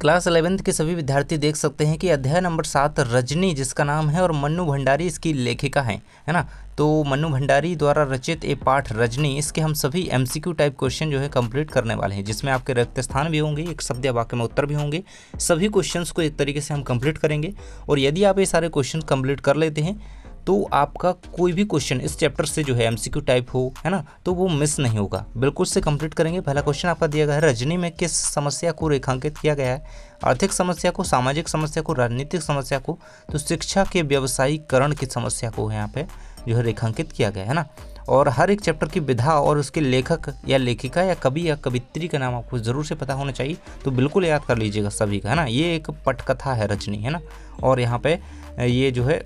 Class 11th के सभी विद्यार्थी देख सकते हैं कि अध्याय नंबर 7 रजनी जिसका नाम है और मन्नू भंडारी इसकी लेखिका है ना। तो मन्नू भंडारी द्वारा रचित ये पाठ रजनी, इसके हम सभी एमसीक्यू टाइप क्वेश्चन जो है कंप्लीट करने वाले हैं, जिसमें आपके रिक्त स्थान भी होंगे, एक शब्द या वाक्य में उत्तर भी होंगे। सभी क्वेश्चंस को एक तरीके से हम कंप्लीट करेंगे और यदि आप ये सारे क्वेश्चन कंप्लीट कर लेते हैं तो आपका कोई भी क्वेश्चन इस चैप्टर से जो है एमसीक्यू टाइप हो, है ना, तो वो मिस नहीं होगा, बिल्कुल से कंप्लीट करेंगे। पहला क्वेश्चन आपका दिया गया है, रजनी में किस समस्या को रेखांकित किया गया है? आर्थिक समस्या को, सामाजिक समस्या को, राजनीतिक समस्या को, तो शिक्षा के व्यावसायीकरण की समस्या को यहाँ पे जो है रेखांकित किया गया है ना। और हर एक चैप्टर की विधा और उसके लेखक या लेखिका या कवि या कवित्री का नाम आपको ज़रूर से पता होना चाहिए, तो बिल्कुल याद कर लीजिएगा सभी का, है ना। ये एक पटकथा है रजनी, है ना, और यहाँ पे ये जो है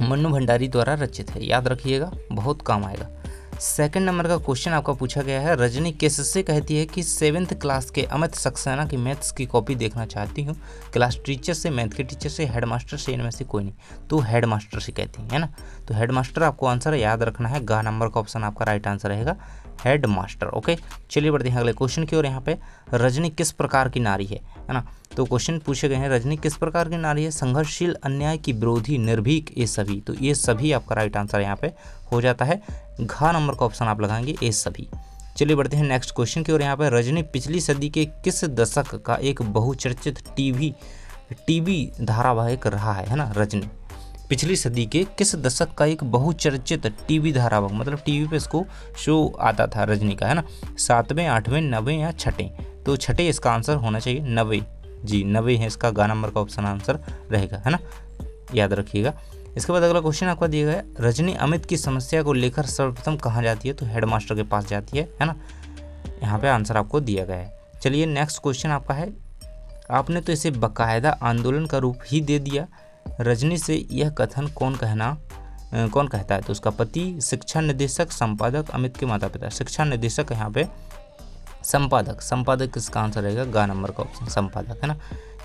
मन्नू भंडारी द्वारा रचित है, याद रखिएगा, बहुत काम आएगा। सेकंड नंबर का क्वेश्चन आपका पूछा गया है, रजनी किससे कहती है कि 7th क्लास के अमित सक्सेना की मैथ्स की कॉपी देखना चाहती हूँ? क्लास टीचर से, मैथ के टीचर से, हेडमास्टर से, इनमें से कोई नहीं, तो हेडमास्टर से कहती है ना। तो हेडमास्टर आपको आंसर याद रखना है, ग नंबर का ऑप्शन आपका राइट आंसर रहेगा, हेडमास्टर। ओके, चलिए बढ़ते हैं अगले क्वेश्चन की ओर। यहाँ पे रजनी किस प्रकार की नारी है ना। तो क्वेश्चन पूछे गए हैं, रजनी किस प्रकार की नारी है? संघर्षशील, अन्याय की विरोधी, निर्भीक, ये सभी। तो ये सभी आपका राइट आंसर यहाँ पे हो जाता है, घ नंबर का ऑप्शन आप लगाएंगे, ये सभी। चलिए बढ़ते हैं नेक्स्ट क्वेश्चन की ओर। यहाँ पे रजनी पिछली सदी के किस दशक का एक बहुचर्चित टीवी धारावाहिक रहा है ना। रजनी पिछली सदी के किस दशक का एक बहुचर्चित टीवी धारावाहिक, मतलब टीवी पे इसको शो आता था रजनी का, है ना। 7वें, 8वें, 9वें या 6ठे? तो 6ठे इसका आंसर होना चाहिए, 9वें जी, 9वें है इसका, ग नंबर का ऑप्शन आंसर रहेगा, है ना, याद रखिएगा। इसके बाद अगला क्वेश्चन आपका दिया गया है, रजनी अमित की समस्या को लेकर सर्वप्रथम कहाँ जाती है? तो हेडमास्टर के पास जाती है ना। यहाँ पे आंसर आपको दिया गया है। चलिए नेक्स्ट क्वेश्चन आपका है, आपने तो इसे बाकायदा आंदोलन का रूप ही दे दिया, रजनी से यह कथन कौन कहता है? तो उसका पति, शिक्षा निदेशक, संपादक, अमित के माता पिता। शिक्षा निदेशक यहाँ पे, संपादक इसका आंसर रहेगा, ग नंबर का ऑप्शन संपादक, है ना,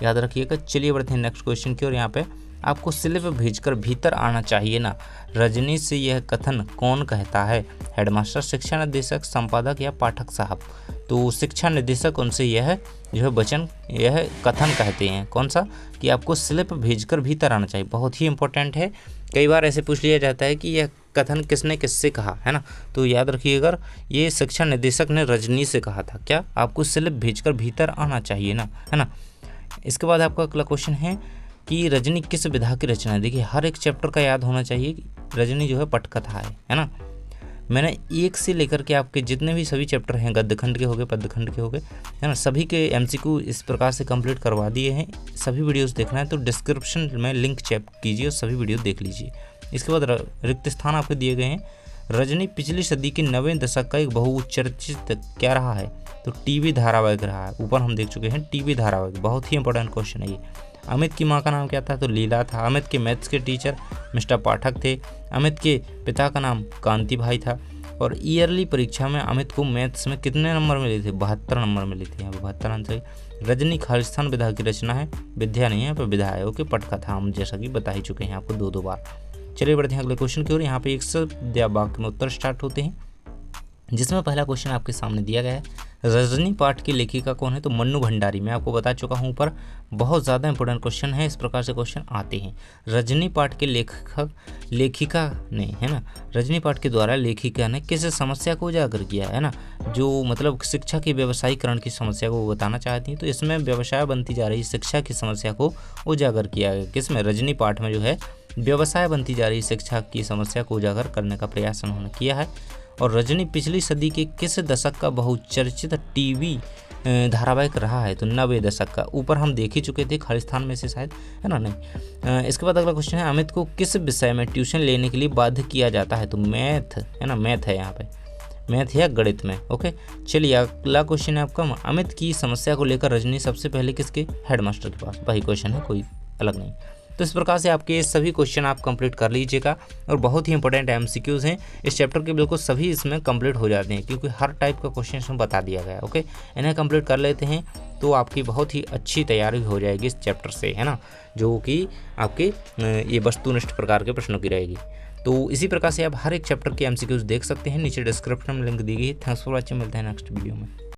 याद रखिएगा। चलिए बढ़ते हैं नेक्स्ट क्वेश्चन की ओर। यहाँ पे आपको स्लिप भेजकर भीतर आना चाहिए ना, रजनी से यह कथन कौन कहता है? हेडमास्टर, शिक्षा निदेशक, संपादक या पाठक साहब? तो शिक्षा निदेशक उनसे यह जो है यह कथन कहते हैं, कौन सा? कि आपको स्लिप भेजकर भीतर आना चाहिए, बहुत ही इंपॉर्टेंट है। कई बार ऐसे पूछ लिया जाता है कि यह कथन किसने किससे कहा, है ना। तो याद रखिएगा, ये शिक्षा निदेशक ने रजनी से कहा था, क्या? आपको स्लिप भेजकर भीतर आना चाहिए ना, है ना। इसके बाद आपका अगला क्वेश्चन है कि रजनी किस विधा की रचना है? देखिए हर एक चैप्टर का याद होना चाहिए कि रजनी जो है पटकथा है ना। मैंने एक से लेकर के आपके जितने भी सभी चैप्टर हैं, गद्यखंड के हो गए, पद्यखंड के हो गए, है ना, सभी के एमसीक्यू इस प्रकार से कंप्लीट करवा दिए हैं। सभी वीडियोस देखना है तो डिस्क्रिप्शन में लिंक चेक कीजिए और सभी वीडियो देख लीजिए। इसके बाद रिक्त स्थान आपको दिए गए हैं, रजनी पिछली सदी के 9वें दशक का एक बहुचर्चित क्या रहा है? तो टीवी धारावाहिक रहा है। ऊपर हम देख चुके हैं टीवी धारावाहिक, बहुत ही इंपॉर्टेंट क्वेश्चन है ये। अमित की माँ का नाम क्या था? तो लीला था। अमित के मैथ्स के टीचर मिस्टर पाठक थे। अमित के पिता का नाम कांति भाई था। और ईयरली परीक्षा में अमित को मैथ्स में कितने नंबर मिले थे? 72 नंबर मिले थे। यहाँ पे 72 आंसर। रजनी खालिस्तान विधा की रचना है, विद्या नहीं है, यहाँ पे विधा है। ओके, पटकथा हम जैसा कि बता ही चुके हैं आपको 2 बार। चलिए बढ़ते हैं अगले क्वेश्चन की ओर। यहाँ पे एक शब्द या वाक्य में उत्तर स्टार्ट होते हैं, जिसमें पहला क्वेश्चन आपके सामने दिया गया है, रजनी पाठ की लेखिका कौन है? तो मन्नू भंडारी। मैं आपको बता चुका हूँ ऊपर, बहुत ज़्यादा इंपॉर्टेंट क्वेश्चन है, इस प्रकार से क्वेश्चन आते हैं। रजनी पाठ के लेखिका ने, है ना, रजनी पाठ के द्वारा लेखिका ने किस समस्या को उजागर किया है ना, जो मतलब शिक्षा के व्यवसायीकरण की समस्या को बताना चाहती हैं। तो इसमें व्यवसाय बनती जा रही शिक्षा की समस्या को उजागर किया गया, किसमें? रजनी पाठ में जो है व्यवसाय बनती जा रही शिक्षा की समस्या को उजागर करने का प्रयास उन्होंने किया है। और रजनी पिछली सदी के किस दशक का बहुचर्चित टीवी धारावाहिक रहा है? तो 9वें दशक का। ऊपर हम देख ही चुके थे, खालिस्तान में से शायद, है ना, नहीं। इसके बाद अगला क्वेश्चन है, अमित को किस विषय में ट्यूशन लेने के लिए बाध्य किया जाता है? तो मैथ, है ना, मैथ है यहाँ पे, मैथ या गणित में। ओके, चलिए अगला क्वेश्चन है आपका, अमित की समस्या को लेकर रजनी सबसे पहले किसके? हेडमास्टर के पास। वही क्वेश्चन है, कोई अलग नहीं। तो इस प्रकार से आपके सभी क्वेश्चन आप कंप्लीट कर लीजिएगा और बहुत ही इंपॉर्टेंट एमसीक्यूज़ हैं इस चैप्टर के, बिल्कुल सभी इसमें कंप्लीट हो जाते हैं क्योंकि हर टाइप का क्वेश्चन इसमें बता दिया गया है। ओके, इन्हें कंप्लीट कर लेते हैं तो आपकी बहुत ही अच्छी तैयारी हो जाएगी इस चैप्टर से, है ना, जो कि आपके ये वस्तुनिष्ठ प्रकार के प्रश्नों की रहेगी। तो इसी प्रकार से आप हर एक चैप्टर के एमसीक्यूज़ देख सकते हैं, नीचे डिस्क्रिप्शन में लिंक दी गई है। थैंक्स फॉर वॉचिंग, मिलते हैं नेक्स्ट वीडियो में।